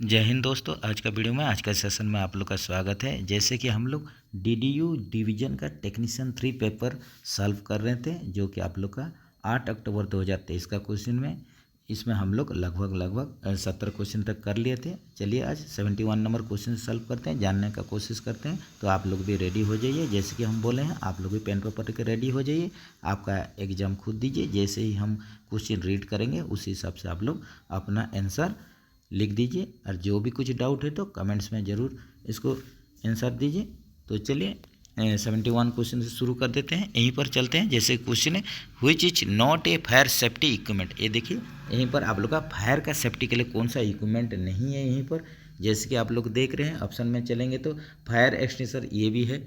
जय हिंद दोस्तों। आज का वीडियो में आज का सेशन में आप लोग का स्वागत है। जैसे कि हम लोग डीडीयू डिवीजन का टेक्नीशियन 3 पेपर सॉल्व कर रहे थे, जो कि आप लोग का 8 अक्टूबर 2023 का क्वेश्चन में इसमें हम लोग लगभग 70 क्वेश्चन तक कर लिए थे। चलिए आज 71 नंबर क्वेश्चन सॉल्व करते हैं, जानने का कोशिश करते हैं। तो आप लोग भी रेडी हो जाइए। जैसे कि हम बोले हैं, आप लोग भी पेन पेपर के रेडी हो जाइए। आपका एग्ज़ाम खुद दीजिए। जैसे ही हम क्वेश्चन रीड करेंगे उसी हिसाब से आप लोग अपना आंसर लिख दीजिए, और जो भी कुछ डाउट है तो कमेंट्स में ज़रूर इसको आंसर दीजिए। तो चलिए 71 क्वेश्चन से शुरू कर देते हैं। यहीं पर चलते हैं। जैसे क्वेश्चन है, which is not a fire safety equipment. ये देखिए, यहीं पर आप लोग का फायर का सेफ्टी के लिए कौन सा इक्विपमेंट नहीं है यहीं पर। जैसे कि आप लोग देख रहे हैं, ऑप्शन में चलेंगे तो फायर एक्सटिंग्विशर ये भी है,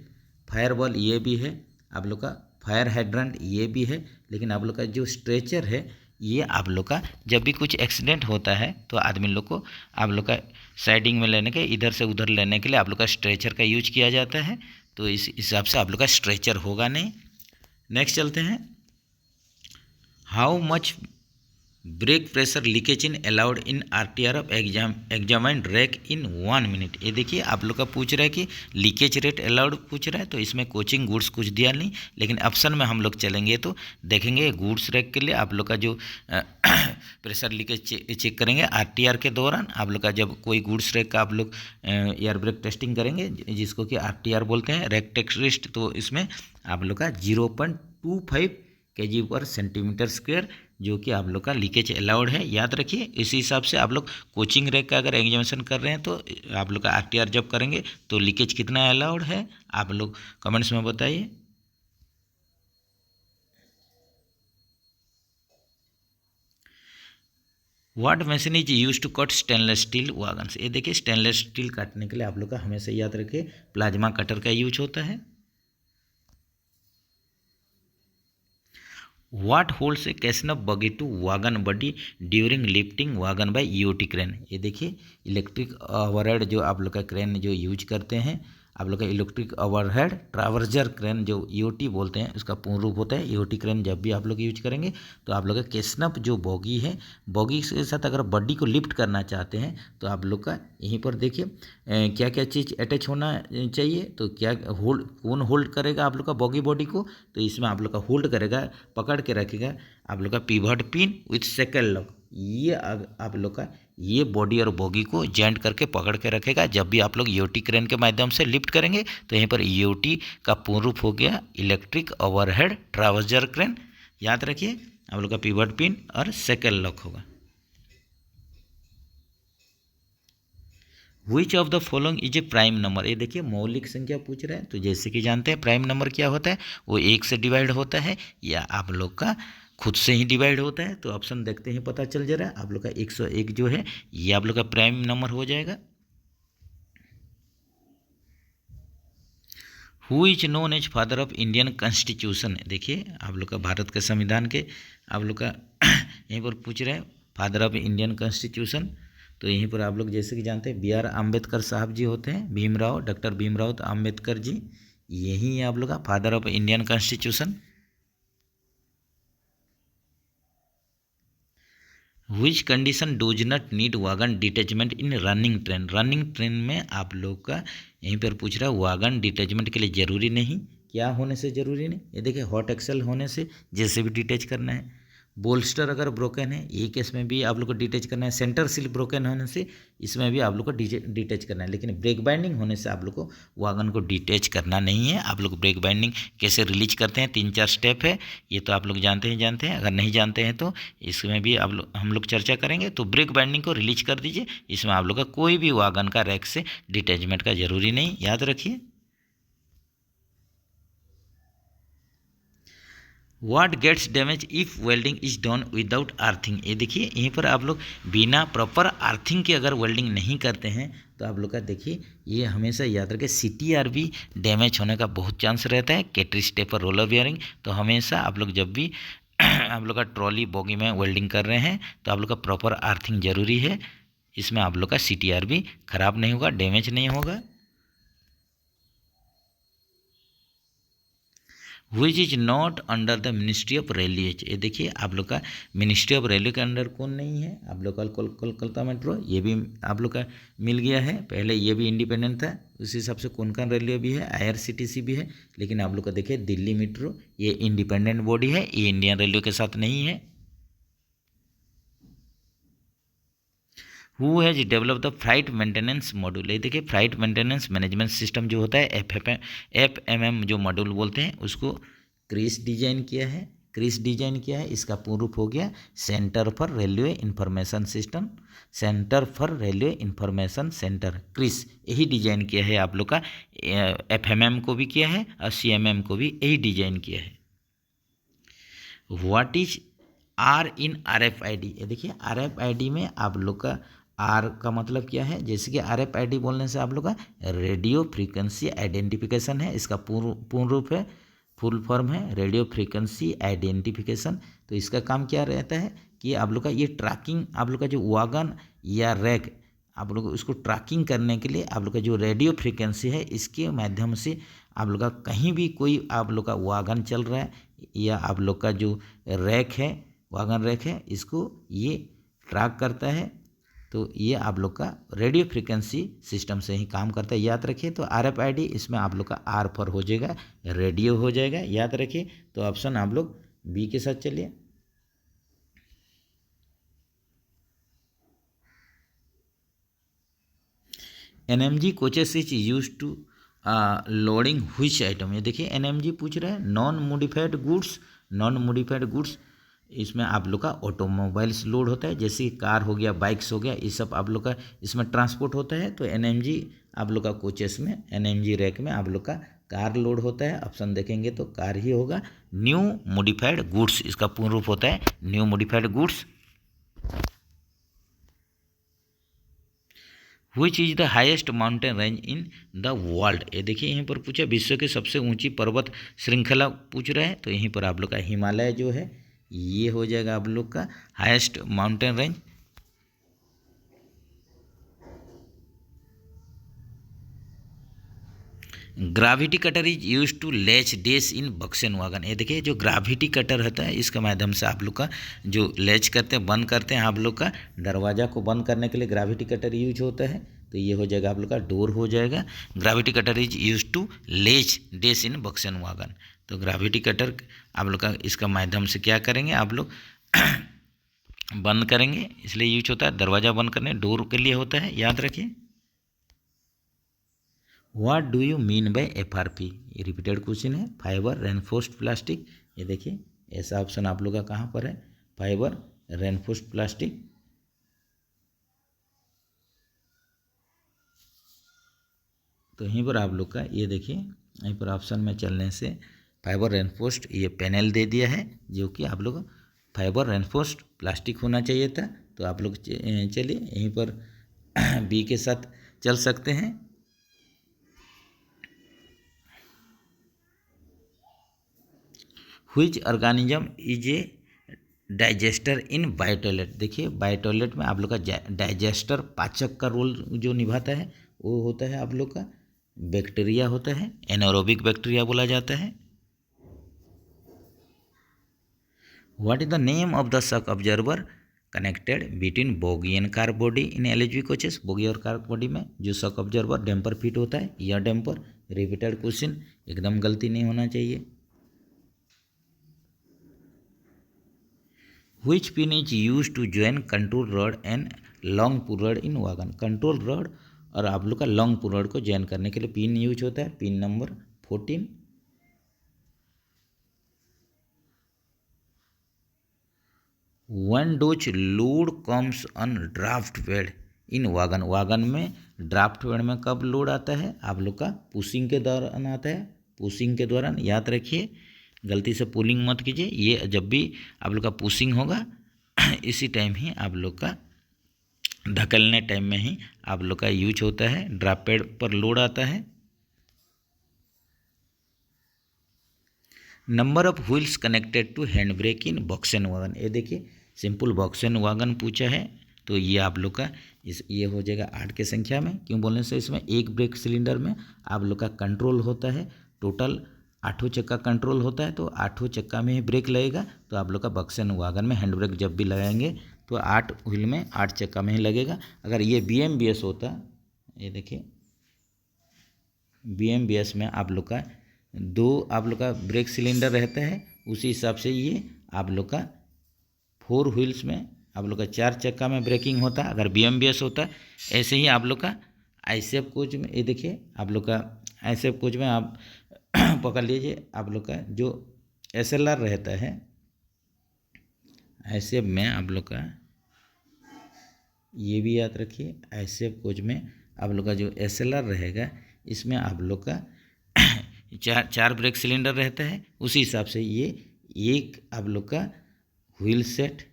फायर बॉल ये भी है, आप लोग का फायर हाइड्रेंट ये भी है। लेकिन आप लोग का जो स्ट्रेचर है, ये आप लोग का जब भी कुछ एक्सीडेंट होता है तो आदमी लोग को आप लोग का साइडिंग में लेने के, इधर से उधर लेने के लिए आप लोग का स्ट्रेचर का यूज किया जाता है। तो इस हिसाब से आप लोग का स्ट्रेचर होगा नहीं। नेक्स्ट चलते हैं। How much brake pressure leakage in allowed in RTR of examined rake in 1 minute. ये देखिए, आप लोग का पूछ रहा है कि लीकेज रेट अलाउड पूछ रहा है, तो इसमें कोचिंग गुड्स कुछ दिया नहीं। लेकिन ऑप्शन में हम लोग चलेंगे तो देखेंगे गुड्स रैक के लिए आप लोग का जो प्रेशर लीकेज चेक करेंगे आरटीआर के दौरान। आप लोग का जब कोई गुड्स रैक का आप लोग एयर ब्रेक टेस्टिंग करेंगे, जिसको कि आरटीआर बोलते हैं, रैक टेस्ट, तो इसमें आप लोग का 0.25 kg पर सेंटीमीटर स्क्वायर जो कि आप लोग का लीकेज अलाउड है, याद रखिए। इसी हिसाब से आप लोग कोचिंग रैक का अगर एग्जामिनेशन कर रहे हैं तो आप लोग का आरटीआर जब करेंगे तो लीकेज कितना अलाउड है, आप लोग कमेंट्स में बताइए। What machine is use to cut stainless steel wagons. ये देखिए, स्टेनलेस स्टील काटने के लिए आप लोग का हमेशा याद रखिए प्लाज्मा कटर का यूज होता है। What holds A caisson of bogie to wagon body during lifting wagon by EOT crane. ये देखिए, इलेक्ट्रिक ओवरहेड जो आप लोग का क्रेन जो यूज करते हैं, आप लोग का इलेक्ट्रिक ओवरहेड ट्रावर्जर क्रेन जो ईओटी बोलते हैं, उसका पूर्ण रूप होता है ईओटी क्रेन। जब भी आप लोग यूज करेंगे तो आप लोग का कैसनप जो बोगी है, बोगी के साथ अगर बॉडी को लिफ्ट करना चाहते हैं तो आप लोग का यहीं पर देखिए क्या क्या चीज़ अटैच होना चाहिए। तो क्या होल्ड, कौन होल्ड करेगा आप लोग का बोगी बॉडी को, तो इसमें आप लोग का होल्ड करेगा, पकड़ के रखेगा आप लोग का pivot pin with second lock. ये आप लोग का ये बॉडी और बोगी को जॉइंट करके पकड़ के रखेगा। जब भी आप लोग ईओटी क्रेन के माध्यम से लिफ्ट करेंगे तो यहीं पर ईओटी का पूर्ण रूप हो गया इलेक्ट्रिक ओवरहेड ट्रावर्जर क्रेन। याद रखिए, आप लोग का पिवट पिन और सेकंड लॉक होगा। Which of the following is a prime number. ये देखिए, मौलिक संख्या पूछ रहा है, तो जैसे कि जानते हैं प्राइम नंबर क्या होता है, वो 1 से डिवाइड होता है या आप लोग का खुद से ही डिवाइड होता है। तो ऑप्शन देखते ही पता चल जा रहा है, आप लोग का 101 जो है ये आप लोग का प्राइम नंबर हो जाएगा। Who is known as father of Indian constitution. देखिए, आप लोग का भारत के संविधान के आप लोग का यहीं पर पूछ रहे हैं फादर ऑफ इंडियन कॉन्स्टिट्यूशन। तो यहीं पर आप लोग जैसे कि जानते हैं B.R. अम्बेडकर साहब जी होते हैं, भीमराव, डॉक्टर भीमराव अम्बेडकर जी, यही है आप लोग का father of Indian constitution. Which condition dose not need wagon detachment in running train. Running train में आप लोग का यहीं पर पूछ रहा है वागन डिटैचमेंट के लिए ज़रूरी नहीं। क्या होने से ज़रूरी नहीं, ये देखिए हॉट एक्सेल होने से जैसे भी डिटैच करना है। बोल्स्टर अगर ब्रोकन है, ये केस में भी आप लोग को डिटैच करना है। सेंटर सील ब्रोकन होने से इसमें भी आप लोग को डिटैच करना है। लेकिन ब्रेक बाइंडिंग होने से आप लोग को वागन को डिटैच करना नहीं है। आप लोग ब्रेक बाइंडिंग कैसे रिलीज करते हैं, 3-4 स्टेप है, ये तो आप लोग जानते हैं। अगर नहीं जानते हैं तो इसमें भी हम लोग चर्चा करेंगे। तो ब्रेक बाइंडिंग को रिलीज कर दीजिए। इसमें आप लोग का कोई भी वागन का रैक से डिटैचमेंट का जरूरी नहीं, याद रखिए। What gets damage if welding is done without earthing. ये देखिए, यहीं पर आप लोग बिना प्रॉपर अर्थिंग के अगर वेल्डिंग नहीं करते हैं तो आप लोग का देखिए, ये हमेशा याद रखें CTR भी डैमेज होने का बहुत चांस रहता है। कैटरी स्टेपर रोलर बियरिंग, तो हमेशा आप लोग जब भी आप लोग का ट्रॉली बोगी में वेल्डिंग कर रहे हैं तो आप लोग का प्रॉपर अर्थिंग जरूरी है। इसमें आप लोग का CTR भी खराब नहीं होगा, डैमेज नहीं होगा। Which is not under the ministry of railways. ये देखिए आप लोग का मिनिस्ट्री ऑफ रेलवे के अंडर कौन नहीं है, आप लोग का कोलकाता मेट्रो, ये भी आप लोग का मिल गया है। पहले ये भी इंडिपेंडेंट था, उस हिसाब से कोंकण रेलवे भी है, IRCTC भी है। लेकिन आप लोग का देखिए दिल्ली मेट्रो ये इंडिपेंडेंट बॉडी है, ये इंडियन रेलवे के साथ नहीं है। Who has develop the flight maintenance module. ये देखिए फ्लाइट मेंटेनेंस मैनेजमेंट सिस्टम जो होता है FMM जो मॉड्यूल बोलते हैं, उसको क्रिस डिजाइन किया है। क्रिस डिजाइन किया है, इसका पूर्ण रूप हो गया centre for railway information system, centre for railway information centre, CRIS यही डिजाइन किया है आप लोग का। FMM को भी किया है और CMM को भी यही डिजाइन किया है। What is R in RFID। ये देखिए RFID में आप लोग का आर का मतलब क्या है, जैसे कि RFID बोलने से आप लोग का रेडियो फ्रीक्वेंसी आइडेंटिफिकेशन है, इसका पूर्ण रूप है, फुल फॉर्म है रेडियो फ्रीक्वेंसी आइडेंटिफिकेशन। तो इसका काम क्या रहता है कि आप लोग का ये ट्रैकिंग, आप लोग का जो वागन या रैक, आप लोग उसको ट्रैकिंग करने के लिए आप लोग का जो रेडियो फ्रीक्वेंसी है, इसके माध्यम से आप लोग का कहीं भी कोई आप लोग का वागन चल रहा है या आप लोग का जो रैक है, वागन रैक है, इसको ये ट्रैक करता है। तो ये आप लोग का रेडियो फ्रीक्वेंसी सिस्टम से ही काम करता है, याद रखिए। तो RFID इसमें आप लोग का R पर हो जाएगा, रेडियो हो जाएगा, याद रखिए। तो ऑप्शन आप लोग B के साथ चलिए। NMG coaches is use to loading which item. ये देखिए NMG पूछ रहा है non modified goods, non modified goods इसमें आप लोग का ऑटोमोबाइल्स लोड होता है, जैसे कि कार हो गया, बाइक्स हो गया, ये सब आप लोग का इसमें ट्रांसपोर्ट होता है। तो NMG आप लोग का कोचेस में, NMG रैक में आप लोग का कार लोड होता है। ऑप्शन देखेंगे तो कार ही होगा। न्यू मोडिफाइड गुड्स इसका पूर्ण रूप होता है new modified goods. Which is the highest mountain range in the world. ये देखिए यहीं पर पूछा विश्व की सबसे ऊंची पर्वत श्रृंखला पूछ रहा है, तो यहीं पर आप लोग का हिमालय जो है ये हो जाएगा आप लोग का highest mountain range. Gravity cutter is use to latches in BOXN wagon. ये देखिए जो ग्राविटी कटर होता है, इसके माध्यम से आप लोग का जो लैच करते हैं, बंद करते हैं, आप लोग का दरवाज़ा को बंद करने के लिए ग्राविटी कटर यूज होता है। तो ये हो जाएगा आप लोग का डोर हो जाएगा। Gravity cutter is use to latches in BOXN wagon. तो ग्राविटी कटर आप लोग का इसका माध्यम से क्या करेंगे, आप लोग बंद करेंगे, इसलिए यूज होता है। दरवाज़ा बंद करने डोर के लिए होता है, याद रखिए। What do you mean by FRP। ये रिपीटेड क्वेश्चन है। Fibre reinforced plastic. ये देखिए ऐसा ऑप्शन आप लोग का कहाँ पर है, फाइबर रेनफोर्स्ड प्लास्टिक। तो यहीं पर आप लोग का ये देखिए, यहीं पर ऑप्शन में चलने से फाइबर रेनफोर्स्ड ये पैनल दे दिया है, जो कि आप लोग फाइबर रेनफोर्स्ड प्लास्टिक होना चाहिए था। तो आप लोग चलिए यहीं पर B के साथ चल सकते हैं। Which organism is a digester in biotoilet. देखिए बायोटॉयलेट में आप लोग का डाइजेस्टर, पाचक का रोल जो निभाता है वो होता है आप लोग का बैक्टीरिया होता है, एनारोबिक बैक्टीरिया बोला जाता है। What is the name of the shock observer connected between bogie and car body in LHV coaches. Bogie और कार बॉडी में जो शॉक ऑब्जर्वर डैम्पर फिट होता है, या डैम्पर। रिपीटेड क्वेश्चन, एकदम गलती नहीं होना चाहिए। Which pin is used to join control rod and long pull rod in wagon। Control rod और आप लोग का लॉन्ग पुल रॉड को जॉइन करने के लिए पिन यूज होता है, pin number 14। When does load comes on draft bed in wagon. Wagon में ड्राफ्ट बेड में कब लोड आता है, आप लोग का पुशिंग के दौरान आता है, पुशिंग के दौरान, याद रखिए। गलती से पुलिंग मत कीजिए, ये जब भी आप लोग का पुशिंग होगा इसी टाइम ही आप लोग का धकेलने टाइम में ही आप लोग का यूज होता है, ड्राफ्ट पैड पर लोड आता है। Number of wheels connected to hand brake in BOXN wagon. ये देखिए सिंपल बॉक्सेन वागन पूछा है, तो ये आप लोग का ये हो जाएगा 8 के संख्या में। क्यों बोलने से इसमें एक ब्रेक सिलेंडर में आप लोग का कंट्रोल होता है टोटल 8 चक्का कंट्रोल होता है तो 8 चक्का में ही ब्रेक लगेगा। तो आप लोग का बक्सन वागन में हैंड ब्रेक जब भी लगाएंगे तो 8 व्हील में 8 चक्का में ही लगेगा। अगर ये BMBS होता, ये देखिए BMBS में आप लोग का 2 आप लोग का ब्रेक सिलेंडर रहता है, उसी हिसाब से ये आप लोग का 4 व्हील्स में आप लोग का 4 चक्का में ब्रेकिंग होता है। अगर BMBS होता ऐसे ही आप लोग का ICF कोच में, ये देखिए आप लोग का ICF कोच में आप पकड़ लीजिए, आप लोग का जो SLR रहता है ICF में आप लोग का, ये भी याद रखिए, ICF कोच में आप लोग का जो SLR रहेगा इसमें आप लोग का चार ब्रेक सिलेंडर रहता है। उसी हिसाब से ये एक आप लोग का व्हील सेट,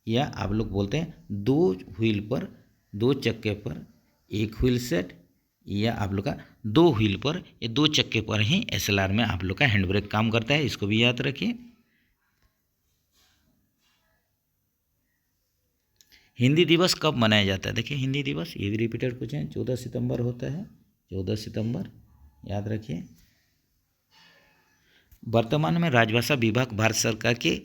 या आप लोग बोलते हैं 2 व्हील पर 2 चक्के पर 1 व्हील सेट, या आप लोग का 2 व्हील पर ये 2 चक्के पर ही SLR में आप लोग का हैंड ब्रेक काम करता है। इसको भी याद रखिए। हिंदी दिवस कब मनाया जाता है? देखिए हिंदी दिवस, ये भी रिपीटेड क्वेश्चन है, 14 सितंबर होता है, 14 सितंबर याद रखिए। वर्तमान में राजभाषा विभाग भारत सरकार के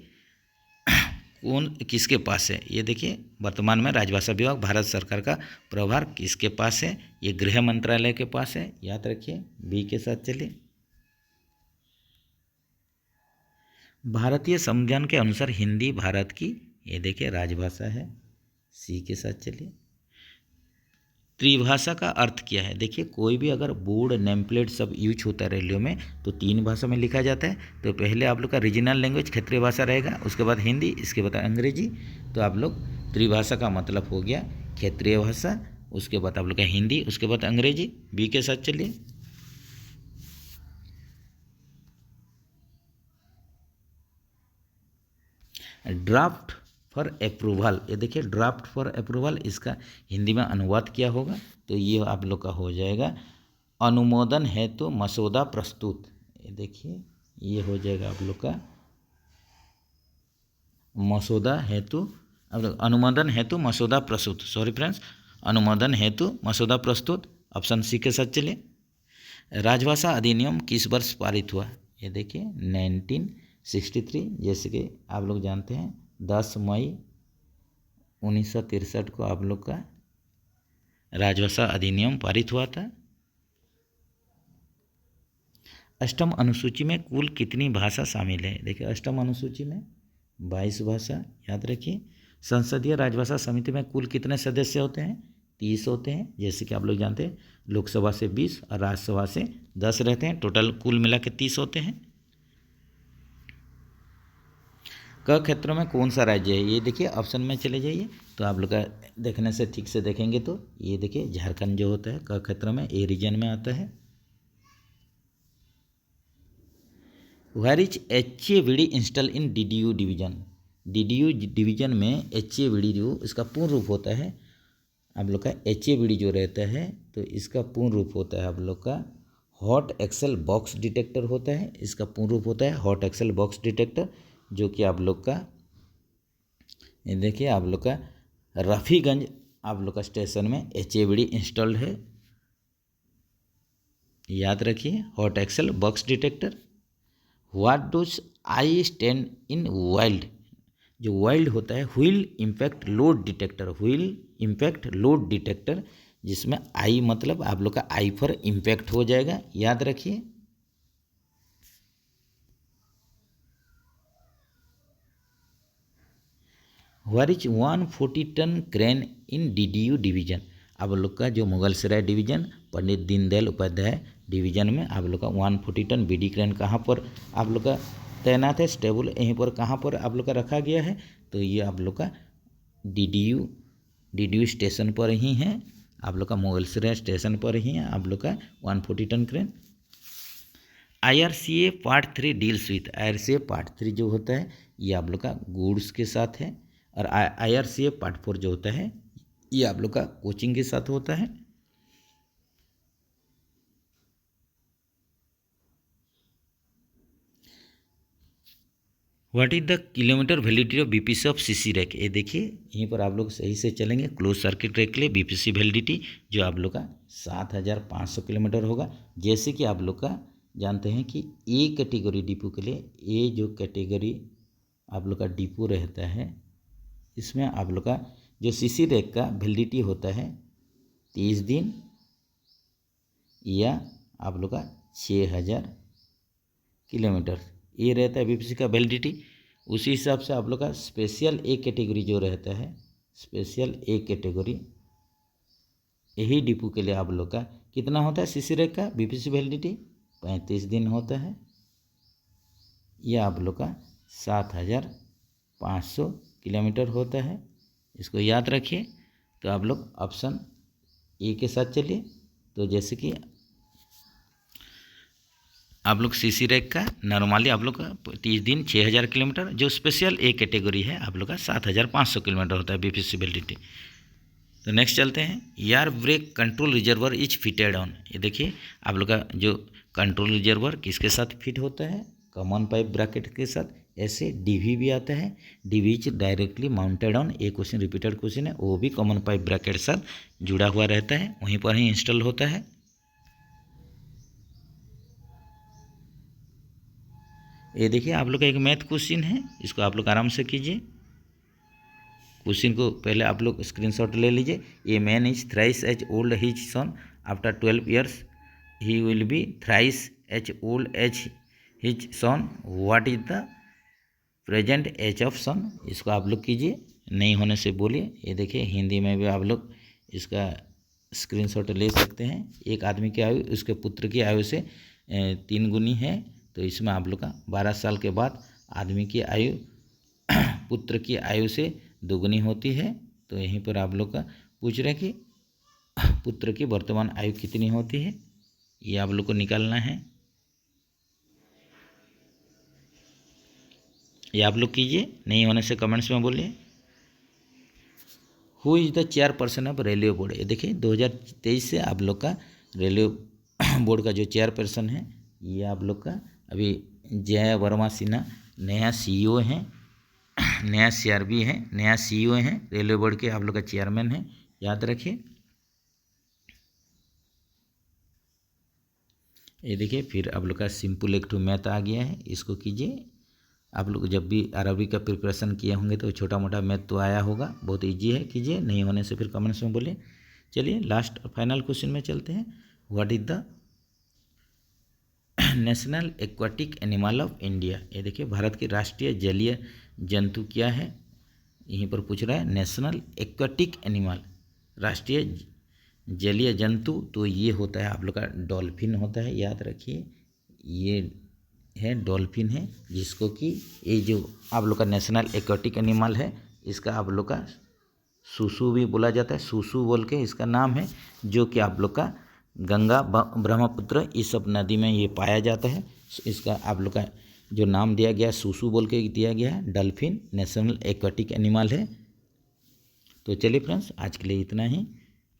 किसके पास है? ये देखिए वर्तमान में राजभाषा विभाग भारत सरकार का प्रभार किसके पास है? ये गृह मंत्रालय के पास है, याद रखिए। बी के साथ चलिए। भारतीय संविधान के अनुसार हिंदी भारत की, ये देखिए राजभाषा है। सी के साथ चलिए। त्रिभाषा का अर्थ क्या है? देखिए कोई भी अगर बोर्ड नेम प्लेट सब यूज होता है रेलवे में तो 3 भाषा में लिखा जाता है। तो पहले आप लोग का रीजनल लैंग्वेज क्षेत्रीय भाषा रहेगा, उसके बाद हिंदी, इसके बाद अंग्रेजी। तो आप लोग त्रिभाषा का मतलब हो गया क्षेत्रीय भाषा, उसके बाद आप लोग का हिंदी, उसके बाद अंग्रेजी। बी के साथ चलिए। ड्राफ्ट फॉर अप्रूवल, ये देखिए ड्राफ्ट फॉर अप्रूवल, इसका हिंदी में अनुवाद क्या होगा? तो ये आप लोग का हो जाएगा अनुमोदन हेतु मसौदा प्रस्तुत। ये देखिए ये हो जाएगा आप लोग का मसौदा हेतु, अनुमोदन हेतु मसौदा प्रस्तुत, सॉरी फ्रेंड्स, अनुमोदन हेतु मसौदा प्रस्तुत। ऑप्शन सी के साथ चलिए। राजभाषा अधिनियम किस वर्ष पारित हुआ? ये देखिए 1963, जैसे कि आप लोग जानते हैं 10 मई 1963 को आप लोग का राजभाषा अधिनियम पारित हुआ था। अष्टम अनुसूची में कुल कितनी भाषा शामिल है? देखिए अष्टम अनुसूची में 22 भाषा, याद रखिए। संसदीय राजभाषा समिति में कुल कितने सदस्य होते हैं? 30 होते हैं, जैसे कि आप लोग जानते हैं लोकसभा से 20 और राज्यसभा से 10 रहते हैं, टोटल कुल मिला के 30 होते हैं। क क्षेत्रों में कौन सा राज्य है? ये देखिए ऑप्शन में चले जाइए तो आप लोग का देखने से ठीक से देखेंगे तो ये देखिए झारखंड जो होता है क क्षेत्र में, ए रीजन में आता है। Where is HAVD install in DDU division? DDU division में HAVD जो इसका पूर्ण रूप होता है, आप लोग का HAVD जो रहता है तो इसका पूर्ण रूप होता है आप लोग का हॉट एक्सेल बॉक्स डिटेक्टर होता है। इसका पूर्ण रूप होता है हॉट एक्सेल बॉक्स डिटेक्टर, जो कि आप लोग का ये देखिए आप लोग का रफ़ीगंज आप लोग का स्टेशन में HAVD इंस्टॉल्ड है, याद रखिए hot axle box detector. What does I stand in WILD? जो वाइल्ड होता है wheel impact load detector, wheel impact load detector, जिसमें आई मतलब आप लोग का आई फॉर इम्पैक्ट हो जाएगा, याद रखिए। What is 140 ton crane in DDU division? आप लोग का जो मुगलसराय डिवीजन पंडित दीनदयाल उपाध्याय डिवीजन में आप लोग का 140 टन BD क्रेन कहाँ पर आप लोग का तैनात है? स्टेबल यहीं पर कहाँ पर आप लोग का रखा गया है? तो ये आप लोग का DDU स्टेशन पर ही है, आप लोग का मुगलसराय स्टेशन पर ही है आप लोग का 140 ton crane. IRCA part 3 deals with, IRCA part 3 जो होता है ये आप लोग का गुड्स के साथ है, और IRCA पार्ट 4 जो होता है ये आप लोग का कोचिंग के साथ होता है। What is the kilometre validity of BPC of CC rack? ये देखिए यहीं पर आप लोग सही से चलेंगे। क्लोज सर्किट रैक के लिए BPC वैलिडिटी जो आप लोग का 7500 किलोमीटर होगा। जैसे कि आप लोग का जानते हैं कि ए कैटेगरी डिपो के लिए, ए जो कैटेगरी आप लोग का डिपो रहता है, इसमें आप लोग का जो सीसी रैक का वैलिडिटी होता है 30 दिन या आप लोग का 6000 किलोमीटर, ये रहता है बीपीसी का वैलिडिटी। उसी हिसाब से आप लोग का स्पेशल ए कैटेगरी जो रहता है, स्पेशल ए कैटेगरी यही डिपो के लिए आप लोग का कितना होता है सीसी रैक का बीपीसी वैलिडिटी 35 दिन होता है, यह आप लोग का 7500 किलोमीटर होता है। इसको याद रखिए। तो आप लोग ऑप्शन ए के साथ चलिए। तो जैसे कि आप लोग सीसी रैक का नॉर्मली आप लोग का 30 दिन 6000 किलोमीटर, जो स्पेशल ए कैटेगरी है आप लोग का 7500 किलोमीटर होता है बीपीसी वैलिडिटी। तो नेक्स्ट चलते हैं। Air brake control reservoir is fitted on, ये देखिए आप लोग का जो कंट्रोल रिजर्वर किसके साथ फिट होता है, कॉमन पाइप ब्रैकेट के साथ। ऐसे डीवी भी आता है, DV is directly mounted on, एक क्वेश्चन रिपीटेड क्वेश्चन है, वो भी कॉमन पाइप ब्रैकेट के साथ जुड़ा हुआ रहता है, वहीं पर ही इंस्टॉल होता है। ये देखिए आप लोग का एक मैथ क्वेश्चन है, इसको आप लोग आराम से कीजिए। क्वेश्चन को पहले आप लोग स्क्रीनशॉट ले लीजिए। A man is thrice as old his son, after 12 years he will be thrice as old as his son, what is the present age of son. इसको आप लोग कीजिए, नहीं होने से बोलिए। ये देखिए हिंदी में भी आप लोग इसका स्क्रीनशॉट ले सकते हैं। एक आदमी की आयु उसके पुत्र की आयु से 3 गुनी है, तो इसमें आप लोग का 12 साल के बाद आदमी की आयु पुत्र की आयु से 2 गुनी होती है। तो यहीं पर आप लोग का पूछ रहे कि पुत्र की वर्तमान आयु कितनी होती है, ये आप लोग को निकालना है। ये आप लोग कीजिए, नहीं होने से कमेंट्स में बोलिए। Who is the chairperson of railway board, ये देखिए 2023 से आप लोग का रेलवे बोर्ड का जो चेयरपर्सन है, ये आप लोग का अभी जय वर्मा सिन्हा नया सीईओ हैं, नया सीआरबी है, नया सीईओ हैं रेलवे बोर्ड के, आप लोग का चेयरमैन है, याद रखिए। ये देखिए फिर आप लोग का सिंपल एक टू मैथ आ गया है, इसको कीजिए। आप लोग जब भी आरआरबी का प्रिपरेशन किए होंगे तो छोटा मोटा मैथ तो आया होगा, बहुत इजी है, कीजिए, नहीं होने से फिर कमेंट्स में बोलिए। चलिए लास्ट फाइनल क्वेश्चन में चलते हैं। What is the national aquatic animal of India, ये देखिए भारत की राष्ट्रीय जलीय जंतु क्या है, यहीं पर पूछ रहा है। नेशनल एक्वाटिक एनिमल, राष्ट्रीय जलीय जंतु, तो ये होता है आप लोग का डॉल्फिन होता है, याद रखिए। ये है डॉल्फिन है, जिसको कि ये जो आप लोग का नेशनल एक्वाटिक एनिमल है, इसका आप लोग का सूसू भी बोला जाता है, सूसू बोल के इसका नाम है, जो कि आप लोग का गंगा ब्रह्मपुत्र इस सब नदी में ये पाया जाता है। इसका आप लोग का जो नाम दिया गया है सूसू बोल के दिया गया है। डॉल्फिन नेशनल एक्वाटिक एनिमल है। तो चलिए फ्रेंड्स आज के लिए इतना ही,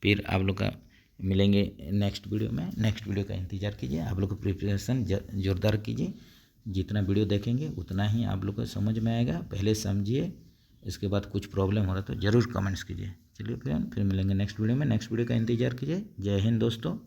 फिर आप लोग का मिलेंगे नेक्स्ट वीडियो में। नेक्स्ट वीडियो का इंतज़ार कीजिए, आप लोग को प्रिपरेशन जोरदार कीजिए, जितना वीडियो देखेंगे उतना ही आप लोग को समझ में आएगा। पहले समझिए, इसके बाद कुछ प्रॉब्लम हो रहा तो ज़रूर कमेंट्स कीजिए। चलिए फिर मिलेंगे नेक्स्ट वीडियो में, नेक्स्ट वीडियो का इंतज़ार कीजिए। जय हिंद दोस्तों।